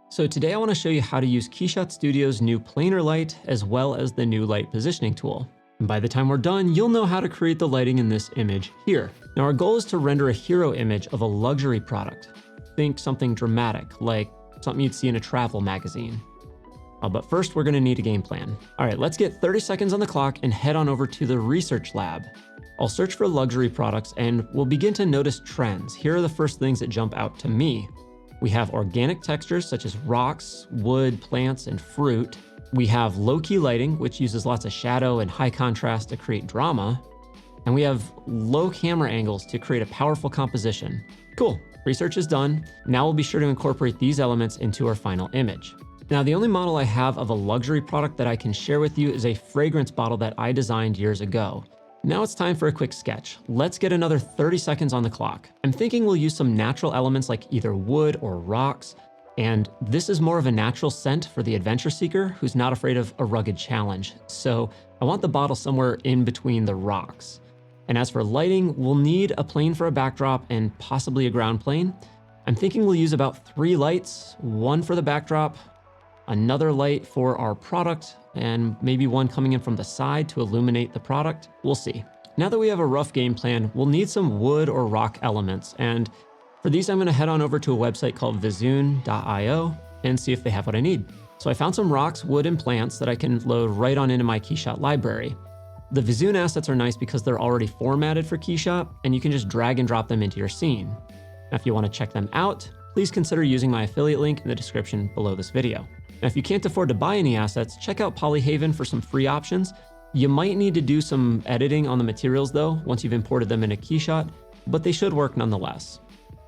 So today I want to show you how to use KeyShot Studio's new Planar Light as well as the new light positioning tool. And by the time we're done, you'll know how to create the lighting in this image here. Now our goal is to render a hero image of a luxury product. Think something dramatic, like something you'd see in a travel magazine. But first we're going to need a game plan. All right, let's get 30 seconds on the clock and head on over to the research lab. I'll search for luxury products and we'll begin to notice trends. Here are the first things that jump out to me. We have organic textures such as rocks, wood, plants, and fruit. We have low-key lighting, which uses lots of shadow and high contrast to create drama. And we have low camera angles to create a powerful composition. Cool, research is done. Now we'll be sure to incorporate these elements into our final image. Now, the only model I have of a luxury product that I can share with you is a fragrance bottle that I designed years ago. Now it's time for a quick sketch. Let's get another 30 seconds on the clock. I'm thinking we'll use some natural elements like either wood or rocks, and this is more of a natural scent for the adventure seeker who's not afraid of a rugged challenge. So I want the bottle somewhere in between the rocks. And as for lighting, we'll need a plane for a backdrop and possibly a ground plane. I'm thinking we'll use about 3 lights, one for the backdrop, another light for our product, and maybe one coming in from the side to illuminate the product. We'll see. Now that we have a rough game plan, we'll need some wood or rock elements. And for these, I'm gonna head on over to a website called vizoon.io and see if they have what I need. So I found some rocks, wood, and plants that I can load right on into my KeyShot library. The Vizoon assets are nice because they're already formatted for KeyShot and you can just drag and drop them into your scene. Now, if you wanna check them out, please consider using my affiliate link in the description below this video. Now, if you can't afford to buy any assets, check out Polyhaven for some free options. You might need to do some editing on the materials though, once you've imported them into KeyShot, but they should work nonetheless.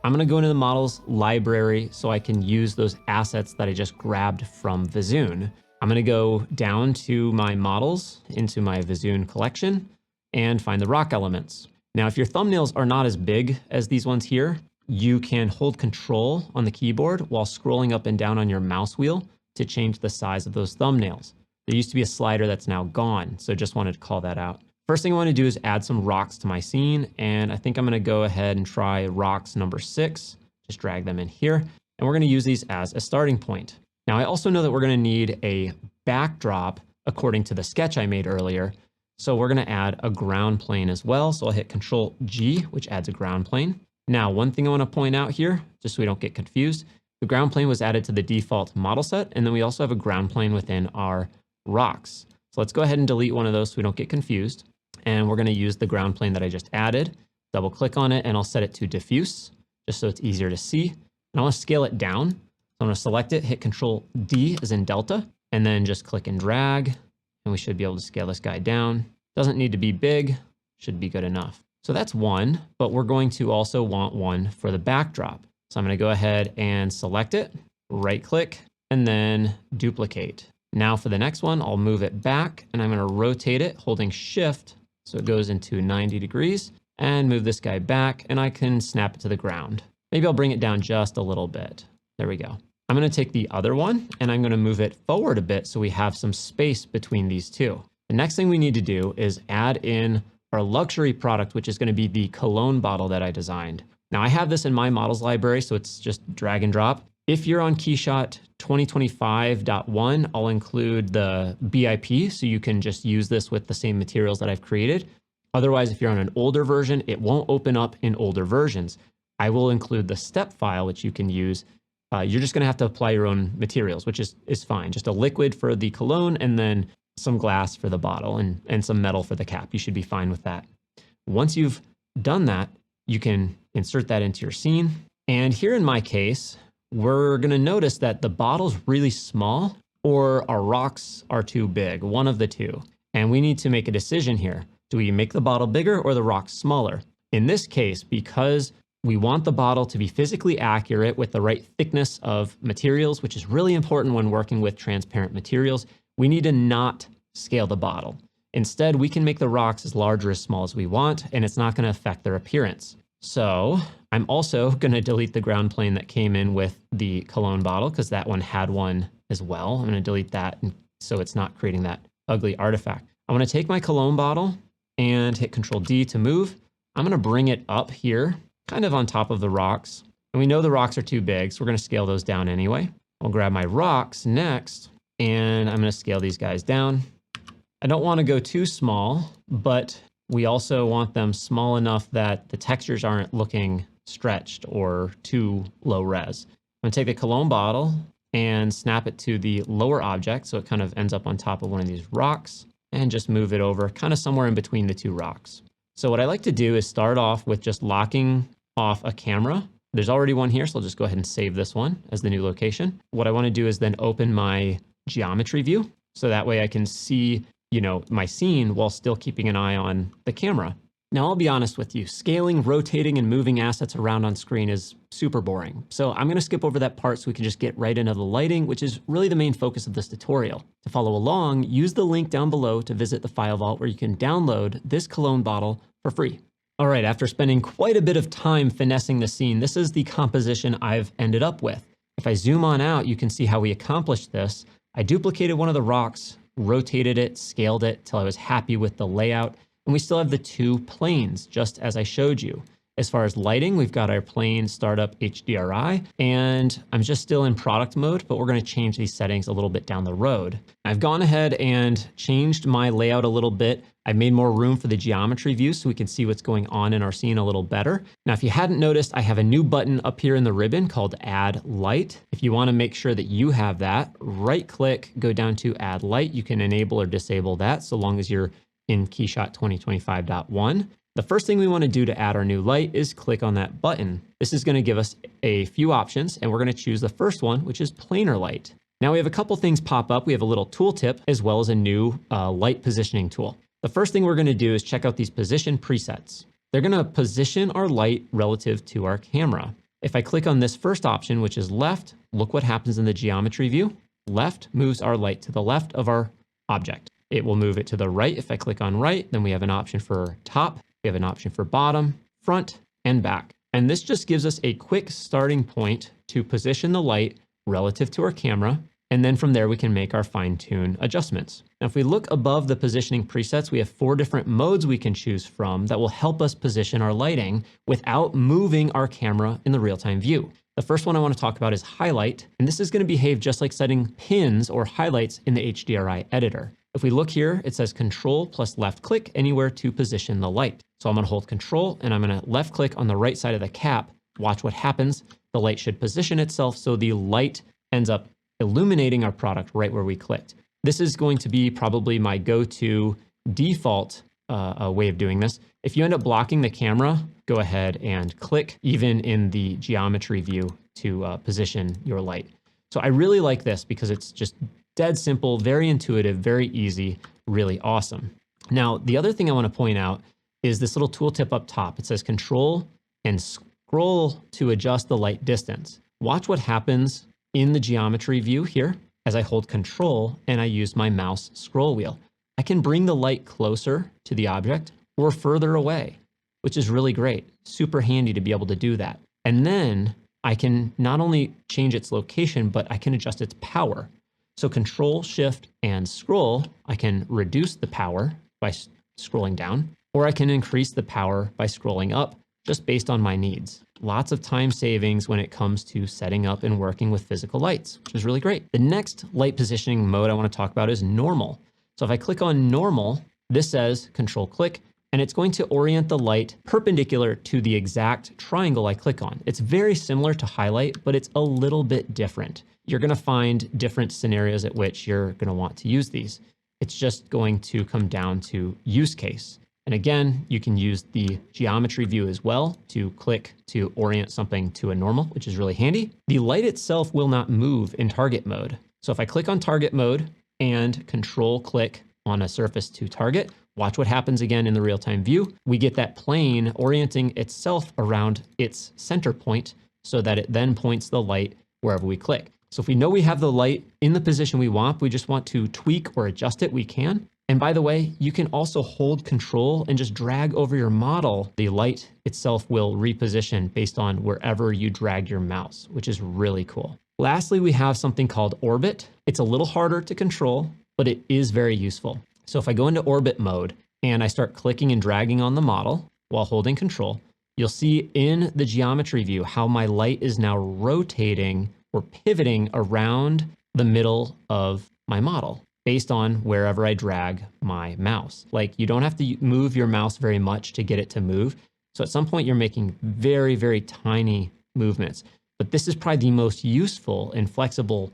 I'm gonna go into the models library so I can use those assets that I just grabbed from Vizoon. I'm gonna go down to my models into my Vizoon collection and find the rock elements. Now, if your thumbnails are not as big as these ones here, you can hold Control on the keyboard while scrolling up and down on your mouse wheel to change the size of those thumbnails. There used to be a slider that's now gone, so just wanted to call that out. First thing I want to do is add some rocks to my scene, and I think I'm going to go ahead and try rocks number 6. Just drag them in here, and we're going to use these as a starting point. Now, I also know that we're going to need a backdrop according to the sketch I made earlier, so we're going to add a ground plane as well. So I'll hit Control G, which adds a ground plane. Now, one thing I want to point out here, just so we don't get confused, the ground plane was added to the default model set, and then we also have a ground plane within our rocks. So let's go ahead and delete one of those so we don't get confused. And we're going to use the ground plane that I just added. Double click on it, and I'll set it to diffuse, just so it's easier to see. And I want to scale it down. So I'm going to select it, hit Control D as in Delta, and then just click and drag, and we should be able to scale this guy down. Doesn't need to be big, should be good enough. So that's one, but we're going to also want one for the backdrop. So I'm going to go ahead and select it, right click, and then duplicate. Now for the next one, I'll move it back and I'm going to rotate it holding Shift so it goes into 90 degrees and move this guy back, and I can snap it to the ground. Maybe I'll bring it down just a little bit. There we go. I'm going to take the other one and I'm going to move it forward a bit so we have some space between these two. The next thing we need to do is add in our luxury product, which is going to be the cologne bottle that I designed. Now I have this in my models library, so it's just drag and drop. If you're on KeyShot 2025.1, I'll include the BIP, so you can just use this with the same materials that I've created. Otherwise, if you're on an older version, it won't open up in older versions. I will include the step file, which you can use. You're just gonna have to apply your own materials, which is fine. Just a liquid for the cologne and then some glass for the bottle and some metal for the cap. You should be fine with that. Once you've done that, you can insert that into your scene. And here in my case, we're gonna notice that the bottle's really small or our rocks are too big, one of the two. And we need to make a decision here. Do we make the bottle bigger or the rocks smaller? In this case, because we want the bottle to be physically accurate with the right thickness of materials, which is really important when working with transparent materials, we need to not scale the bottle. Instead, we can make the rocks as large or as small as we want, and it's not going to affect their appearance. So I'm also going to delete the ground plane that came in with the cologne bottle because that one had one as well. I'm going to delete that so it's not creating that ugly artifact. I want to take my cologne bottle and hit Control D to move. I'm going to bring it up here, kind of on top of the rocks. And we know the rocks are too big, so we're going to scale those down anyway. I'll grab my rocks next, and I'm going to scale these guys down. I don't want to go too small, but we also want them small enough that the textures aren't looking stretched or too low res. I'm going to take the cologne bottle and snap it to the lower object so it kind of ends up on top of one of these rocks, and just move it over kind of somewhere in between the two rocks. So what I like to do is start off with just locking off a camera. There's already one here, so I'll just go ahead and save this one as the new location. What I want to do is then open my geometry view, so that way I can see, you know, my scene while still keeping an eye on the camera. Now, I'll be honest with you, scaling, rotating, and moving assets around on screen is super boring. So I'm going to skip over that part so we can just get right into the lighting, which is really the main focus of this tutorial. To follow along, use the link down below to visit the file vault where you can download this cologne bottle for free. All right, after spending quite a bit of time finessing the scene, this is the composition I've ended up with. If I zoom on out, you can see how we accomplished this. I duplicated one of the rocks, rotated it, scaled it till I was happy with the layout. And we still have the two planes, just as I showed you. As far as lighting, we've got our plane startup HDRI, and I'm just still in product mode, but we're going to change these settings a little bit down the road. I've gone ahead and changed my layout a little bit. I made more room for the geometry view so we can see what's going on in our scene a little better. Now, if you hadn't noticed, I have a new button up here in the ribbon called Add Light. If you want to make sure that you have that, right click, go down to Add Light. You can enable or disable that so long as you're in KeyShot 2025.1. The first thing we want to do to add our new light is click on that button. This is going to give us a few options, and we're going to choose the first one, which is Planar Light. Now we have a couple things pop up. We have a little tooltip as well as a new light positioning tool. The first thing we're going to do is check out these position presets. They're going to position our light relative to our camera. If I click on this first option, which is left, look what happens in the geometry view. Left moves our light to the left of our object. It will move it to the right. If I click on right, then we have an option for top, we have an option for bottom, front, and back. And this just gives us a quick starting point to position the light relative to our camera. And then from there, we can make our fine-tune adjustments. Now, if we look above the positioning presets, we have 4 different modes we can choose from that will help us position our lighting without moving our camera in the real-time view. The first one I want to talk about is highlight, and this is going to behave just like setting pins or highlights in the HDRI editor. If we look here, it says Control plus left click anywhere to position the light. So I'm going to hold Control and I'm going to left click on the right side of the cap. Watch what happens. The light should position itself so the light ends up illuminating our product right where we clicked. This is going to be probably my go-to default way of doing this. If you end up blocking the camera, go ahead and click even in the geometry view to position your light. So I really like this because it's just dead simple, very intuitive, very easy, really awesome. Now, the other thing I want to point out is this little tooltip up top. It says Control and scroll to adjust the light distance. Watch what happens in the geometry view here as I hold Control and I use my mouse scroll wheel. I can bring the light closer to the object or further away, which is really great. Super handy to be able to do that. And then I can not only change its location, but I can adjust its power. So Control, Shift, and Scroll, I can reduce the power by scrolling down, or I can increase the power by scrolling up, just based on my needs. Lots of time savings when it comes to setting up and working with physical lights, which is really great. The next light positioning mode I want to talk about is normal. So if I click on normal, this says Control click, and it's going to orient the light perpendicular to the exact triangle I click on. It's very similar to highlight, but it's a little bit different. You're going to find different scenarios at which you're going to want to use these. It's just going to come down to use case. And again, you can use the geometry view as well to click to orient something to a normal, which is really handy. The light itself will not move in target mode. So if I click on target mode and Control click on a surface to target, watch what happens again in the real-time view. We get that plane orienting itself around its center point so that it then points the light wherever we click. So if we know we have the light in the position we want, we just want to tweak or adjust it, we can. And by the way, you can also hold Control and just drag over your model. The light itself will reposition based on wherever you drag your mouse, which is really cool. Lastly, we have something called Orbit. It's a little harder to control, but it is very useful. So if I go into Orbit mode and I start clicking and dragging on the model while holding Control, you'll see in the geometry view how my light is now rotating or pivoting around the middle of my model based on wherever I drag my mouse. Like, you don't have to move your mouse very much to get it to move. So at some point you're making very, very tiny movements, but this is probably the most useful and flexible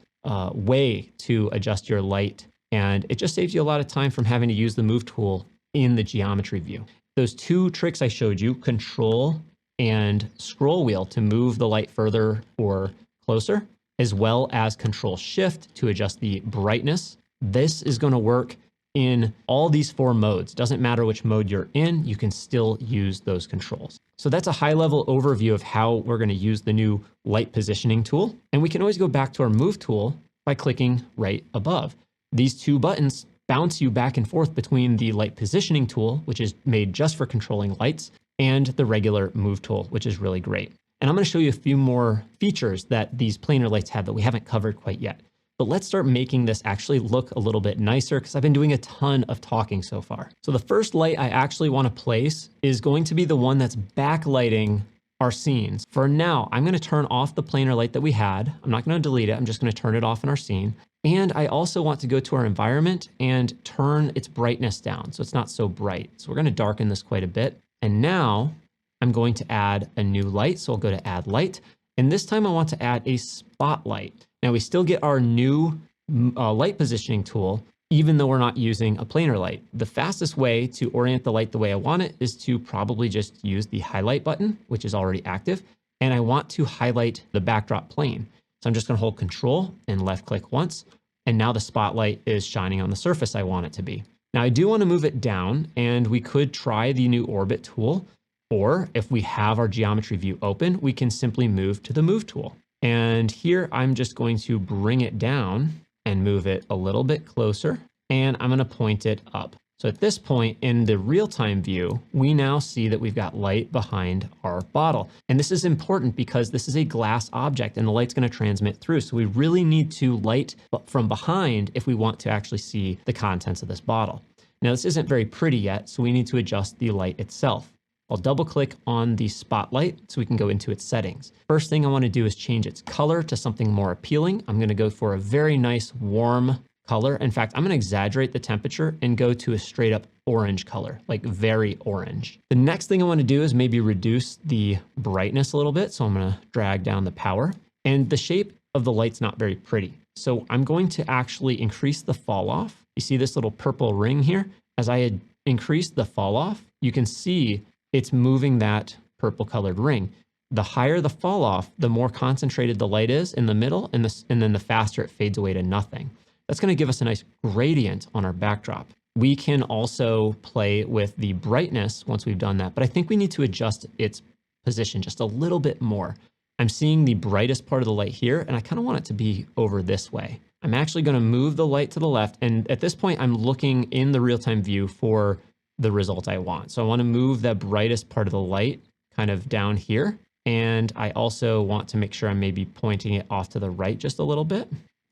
way to adjust your light. And it just saves you a lot of time from having to use the move tool in the geometry view. Those two tricks I showed you, control and scroll wheel to move the light further or closer, as well as control shift to adjust the brightness. This is going to work in all these 4 modes. Doesn't matter which mode you're in, you can still use those controls. So that's a high-level overview of how we're going to use the new light positioning tool. And we can always go back to our move tool by clicking right above. These 2 buttons bounce you back and forth between the light positioning tool, which is made just for controlling lights, and the regular move tool, which is really great. And I'm going to show you a few more features that these planar lights have that we haven't covered quite yet. But let's start making this actually look a little bit nicer, because I've been doing a ton of talking so far. So the first light I actually want to place is going to be the one that's backlighting our scenes. For now, I'm going to turn off the planar light that we had. I'm not going to delete it. I'm just going to turn it off in our scene. And I also want to go to our environment and turn its brightness down so it's not so bright. So we're going to darken this quite a bit. And now I'm going to add a new light. So I'll go to add light. And this time I want to add a spotlight. Now we still get our new light positioning tool, even though we're not using a planar light. The fastest way to orient the light the way I want it is to probably just use the highlight button, which is already active. And I want to highlight the backdrop plane. So I'm just going to hold Control and left click once. And now the spotlight is shining on the surface I want it to be. Now I do want to move it down, and we could try the new orbit tool. Or if we have our geometry view open, we can simply move to the move tool. And here I'm just going to bring it down and move it a little bit closer, and I'm going to point it up. So at this point in the real-time view, we now see that we've got light behind our bottle. And this is important because this is a glass object and the light's going to transmit through. So we really need to light from behind if we want to actually see the contents of this bottle. Now this isn't very pretty yet, so we need to adjust the light itself. I'll double click on the spotlight so we can go into its settings. First thing I want to do is change its color to something more appealing. I'm going to go for a very nice warm color. In fact, I'm going to exaggerate the temperature and go to a straight up orange color, like very orange. The next thing I want to do is maybe reduce the brightness a little bit. So I'm going to drag down the power, and the shape of the light's not very pretty. So I'm going to actually increase the fall off. You see this little purple ring here? As I had increased the fall off, you can see it's moving that purple colored ring. The higher the fall off, the more concentrated the light is in the middle, and then the faster it fades away to nothing. That's going to give us a nice gradient on our backdrop. We can also play with the brightness once we've done that, but I think we need to adjust its position just a little bit more. I'm seeing the brightest part of the light here, and I kind of want it to be over this way. I'm actually going to move the light to the left, and at this point, I'm looking in the real-time view for the result I want. So I want to move the brightest part of the light kind of down here. And I also want to make sure I'm maybe pointing it off to the right just a little bit.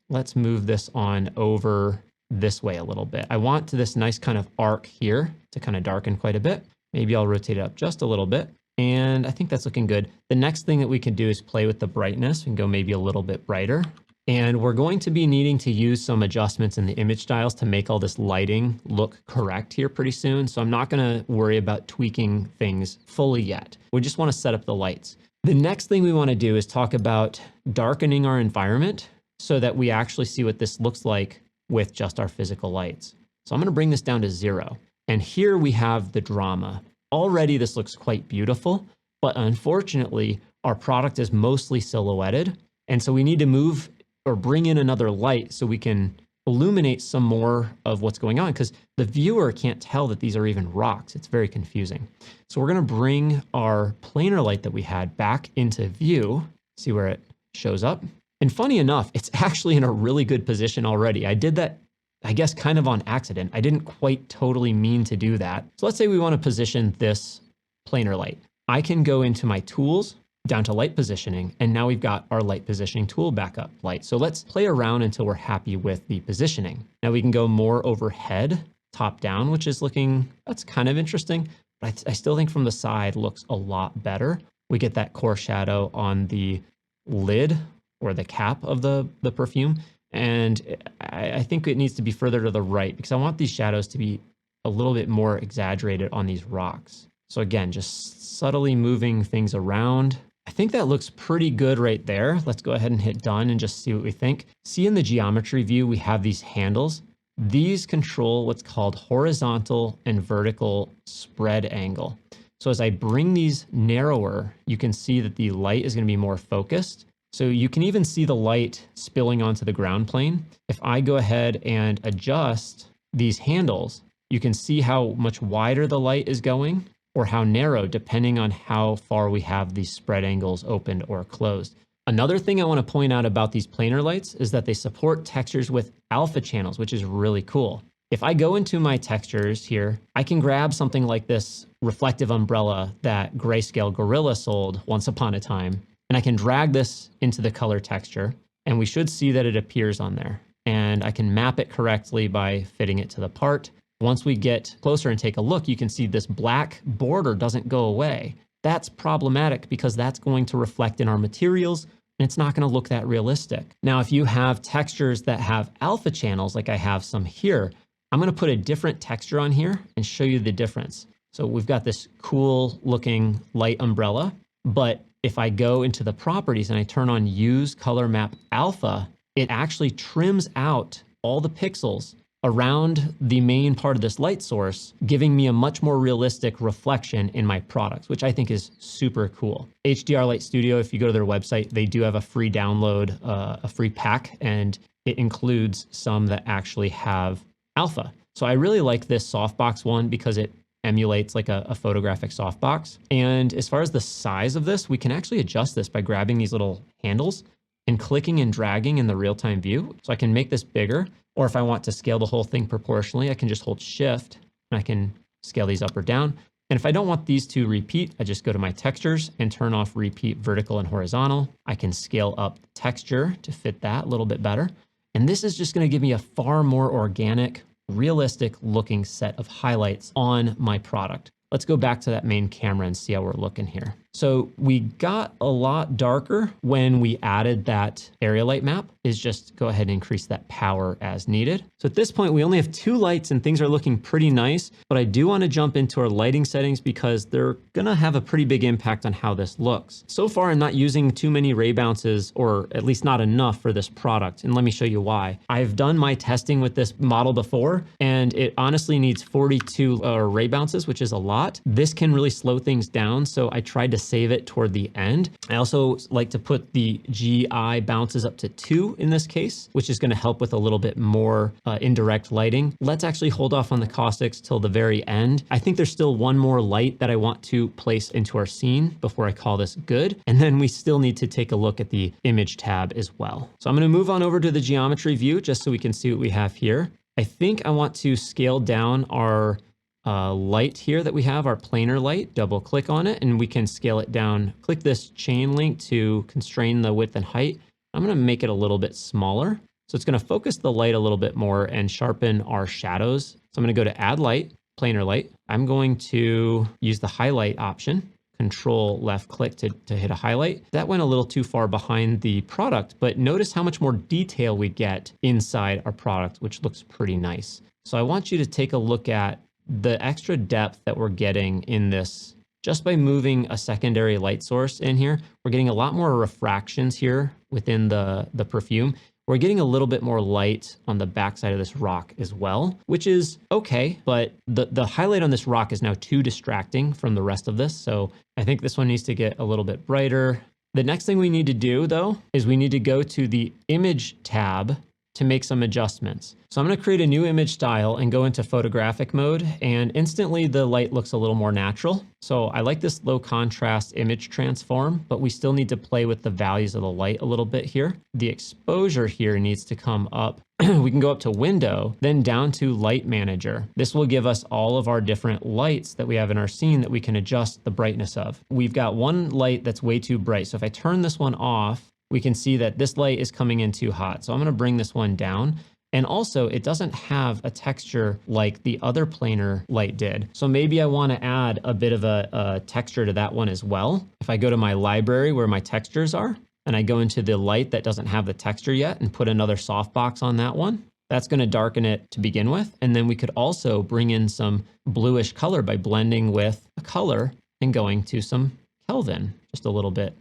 Let's move this on over this way a little bit. I want this nice kind of arc here to kind of darken quite a bit. Maybe I'll rotate it up just a little bit. And I think that's looking good. The next thing that we can do is play with the brightness and go maybe a little bit brighter. And we're going to be needing to use some adjustments in the image styles to make all this lighting look correct here pretty soon. So I'm not going to worry about tweaking things fully yet. We just want to set up the lights. The next thing we want to do is talk about darkening our environment so that we actually see what this looks like with just our physical lights. So I'm going to bring this down to 0. And here we have the drama. Already this looks quite beautiful, but unfortunately our product is mostly silhouetted. And so we need to move or bring in another light so we can illuminate some more of what's going on, because the viewer can't tell that these are even rocks. It's very confusing. So we're going to bring our planar light that we had back into view, see where it shows up. And funny enough, it's actually in a really good position already. I did that, I guess, kind of on accident. I didn't quite totally mean to do that. So let's say we want to position this planar light. I can go into my tools, down to light positioning, and now we've got our light positioning tool backup light. So let's play around until we're happy with the positioning. Now we can go more overhead, top down, which is looking, that's kind of interesting, but I still think from the side looks a lot better. We get that core shadow on the lid or the cap of the perfume. And I think it needs to be further to the right because I want these shadows to be a little bit more exaggerated on these rocks. So again, just subtly moving things around. I think that looks pretty good right there. Let's go ahead and hit done and just see what we think. See in the geometry view, we have these handles. These control what's called horizontal and vertical spread angle. So as I bring these narrower, you can see that the light is going to be more focused. So you can even see the light spilling onto the ground plane. If I go ahead and adjust these handles, you can see how much wider the light is going or how narrow, depending on how far we have these spread angles opened or closed. Another thing I want to point out about these planar lights is that they support textures with alpha channels, which is really cool. If I go into my textures here, I can grab something like this reflective umbrella that Grayscale Gorilla sold once upon a time, and I can drag this into the color texture, and we should see that it appears on there. And I can map it correctly by fitting it to the part. Once we get closer and take a look, you can see this black border doesn't go away. That's problematic because that's going to reflect in our materials, and it's not going to look that realistic. Now, if you have textures that have alpha channels, like I have some here, I'm going to put a different texture on here and show you the difference. So we've got this cool looking light umbrella, but if I go into the properties and I turn on Use Color Map Alpha, it actually trims out all the pixels around the main part of this light source, giving me a much more realistic reflection in my products, which I think is super cool. HDR Light Studio, if you go to their website, they do have a free download, a free pack, and it includes some that actually have alpha. So I really like this softbox one because it emulates like a photographic softbox. And as far as the size of this, we can actually adjust this by grabbing these little handles and clicking and dragging in the real-time view. So I can make this bigger, or if I want to scale the whole thing proportionally, I can just hold Shift and I can scale these up or down. And if I don't want these to repeat, I just go to my textures and turn off repeat vertical and horizontal. I can scale up the texture to fit that a little bit better. And this is just going to give me a far more organic, realistic looking set of highlights on my product. Let's go back to that main camera and see how we're looking here. So we got a lot darker when we added that area light map. Is just go ahead and increase that power as needed. So at this point, we only have 2 lights and things are looking pretty nice, but I do want to jump into our lighting settings because they're gonna have a pretty big impact on how this looks. So far, I'm not using too many ray bounces, or at least not enough for this product. And let me show you why. I've done my testing with this model before, and it honestly needs 42 ray bounces, which is a lot. This can really slow things down. So I tried to save it toward the end. I also like to put the GI bounces up to 2 in this case, which is going to help with a little bit more indirect lighting. Let's actually hold off on the caustics till the very end. I think there's still one more light that I want to place into our scene before I call this good. And then we still need to take a look at the image tab as well. So I'm going to move on over to the geometry view just so we can see what we have here. I think I want to scale down our light here that we have, our planar light. Double click on it and we can scale it down. Click this chain link to constrain the width and height. I'm going to make it a little bit smaller. So it's going to focus the light a little bit more and sharpen our shadows. So I'm going to go to Add Light, Planar Light. I'm going to use the highlight option. Control left click to hit a highlight. That went a little too far behind the product, but notice how much more detail we get inside our product, which looks pretty nice. So I want you to take a look at the extra depth that we're getting in this just by moving a secondary light source in here. We're getting a lot more refractions here within the perfume. We're getting a little bit more light on the backside of this rock as well, which is okay, but the highlight on this rock is now too distracting from the rest of this. So I think this one needs to get a little bit brighter. The next thing we need to do though, is we need to go to the image tab to make some adjustments. So I'm going to create a new image style and go into photographic mode, and instantly the light looks a little more natural. So I like this low contrast image transform, but we still need to play with the values of the light a little bit here. The exposure here needs to come up. We can go up to window, then down to light manager. This will give us all of our different lights that we have in our scene that we can adjust the brightness of. We've got one light that's way too bright. So if I turn this one off, we can see that this light is coming in too hot. So I'm going to bring this one down. And also it doesn't have a texture like the other planar light did. So maybe I want to add a bit of a texture to that one as well. If I go to my library where my textures are, and I go into the light that doesn't have the texture yet and put another softbox on that one, that's going to darken it to begin with. And then we could also bring in some bluish color by blending with a color and going to some Kelvin, just a little bit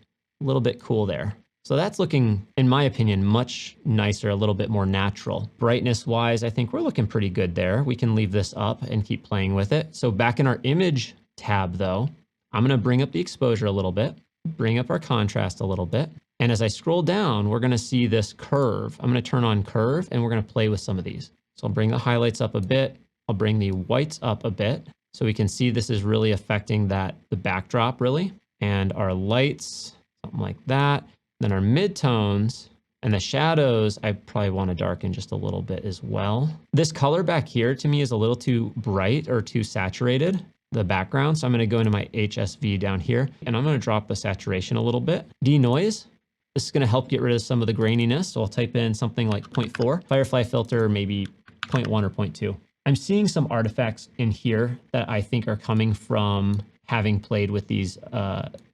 cool there. So that's looking, in my opinion, much nicer, a little bit more natural. Brightness wise, I think we're looking pretty good there. We can leave this up and keep playing with it. So back in our image tab though, I'm gonna bring up the exposure a little bit, bring up our contrast a little bit. And as I scroll down, we're gonna see this curve. I'm gonna turn on curve and we're gonna play with some of these. So I'll bring the highlights up a bit. I'll bring the whites up a bit. So we can see this is really affecting the backdrop really. And our lights, something like that. Then our midtones and the shadows, I probably want to darken just a little bit as well. This color back here to me is a little too bright or too saturated, the background. So I'm going to go into my HSV down here and I'm going to drop the saturation a little bit. Denoise, this is going to help get rid of some of the graininess. So I'll type in something like 0.4. Firefly filter, maybe 0.1 or 0.2. I'm seeing some artifacts in here that I think are coming from having played with these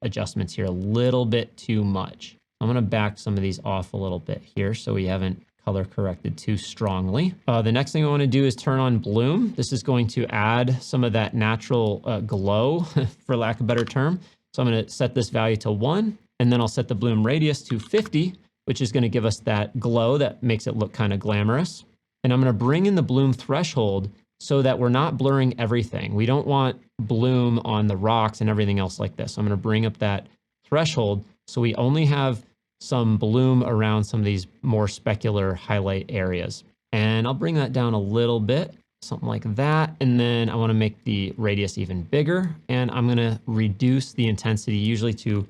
adjustments here a little bit too much. I'm going to back some of these off a little bit here so we haven't color corrected too strongly. The next thing I want to do is turn on bloom. This is going to add some of that natural glow, for lack of a better term. So I'm going to set this value to 1, and then I'll set the bloom radius to 50, which is going to give us that glow that makes it look kind of glamorous. And I'm going to bring in the bloom threshold so that we're not blurring everything. We don't want bloom on the rocks and everything else like this. So I'm going to bring up that threshold so we only have some bloom around some of these more specular highlight areas. And I'll bring that down a little bit, something like that. And then I want to make the radius even bigger. And I'm going to reduce the intensity usually to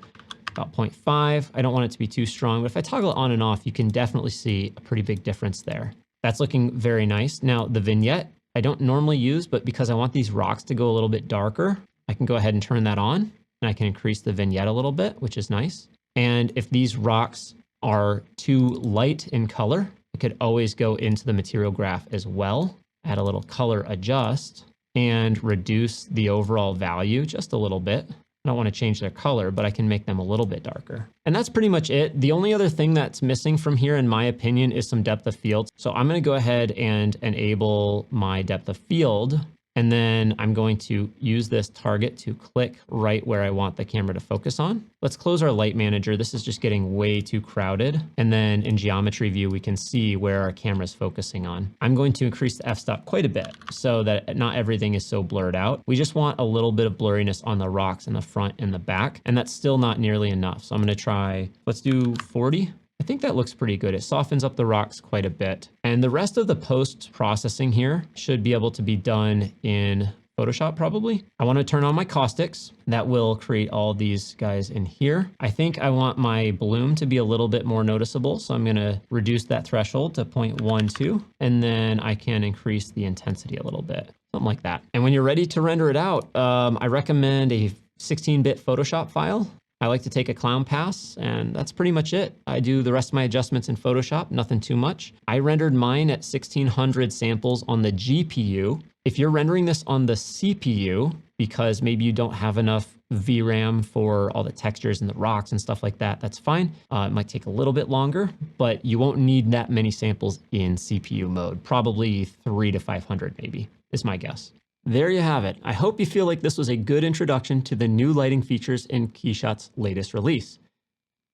about 0.5. I don't want it to be too strong, but if I toggle it on and off, you can definitely see a pretty big difference there. That's looking very nice. Now the vignette, I don't normally use, but because I want these rocks to go a little bit darker, I can go ahead and turn that on and I can increase the vignette a little bit, which is nice. And if these rocks are too light in color, I could always go into the material graph as well, add a little color adjust and reduce the overall value just a little bit. I don't want to change their color, but I can make them a little bit darker. And that's pretty much it. The only other thing that's missing from here, in my opinion, is some depth of field. So I'm going to go ahead and enable my depth of field. And then I'm going to use this target to click right where I want the camera to focus on. Let's close our light manager. This is just getting way too crowded. And then in geometry view, we can see where our camera is focusing on. I'm going to increase the f-stop quite a bit so that not everything is so blurred out. We just want a little bit of blurriness on the rocks in the front and the back, and that's still not nearly enough. So I'm going to try, let's do 40. I think that looks pretty good. It softens up the rocks quite a bit. And the rest of the post-processing here should be able to be done in Photoshop probably. I want to turn on my Caustics. That will create all these guys in here. I think I want my bloom to be a little bit more noticeable. So I'm going to reduce that threshold to 0.12, and then I can increase the intensity a little bit, something like that. And when you're ready to render it out, I recommend a 16-bit Photoshop file. I like to take a clown pass, and that's pretty much it. I do the rest of my adjustments in Photoshop, nothing too much. I rendered mine at 1600 samples on the GPU. If you're rendering this on the CPU, because maybe you don't have enough VRAM for all the textures and the rocks and stuff like that, that's fine. It might take a little bit longer, but you won't need that many samples in CPU mode. Probably 300 to 500 maybe, is my guess. There you have it. I hope you feel like this was a good introduction to the new lighting features in KeyShot's latest release.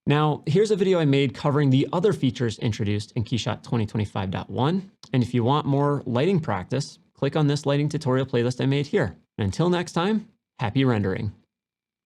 Now, here's a video I made covering the other features introduced in KeyShot 2025.1. And if you want more lighting practice, click on this lighting tutorial playlist I made here. And until next time, happy rendering.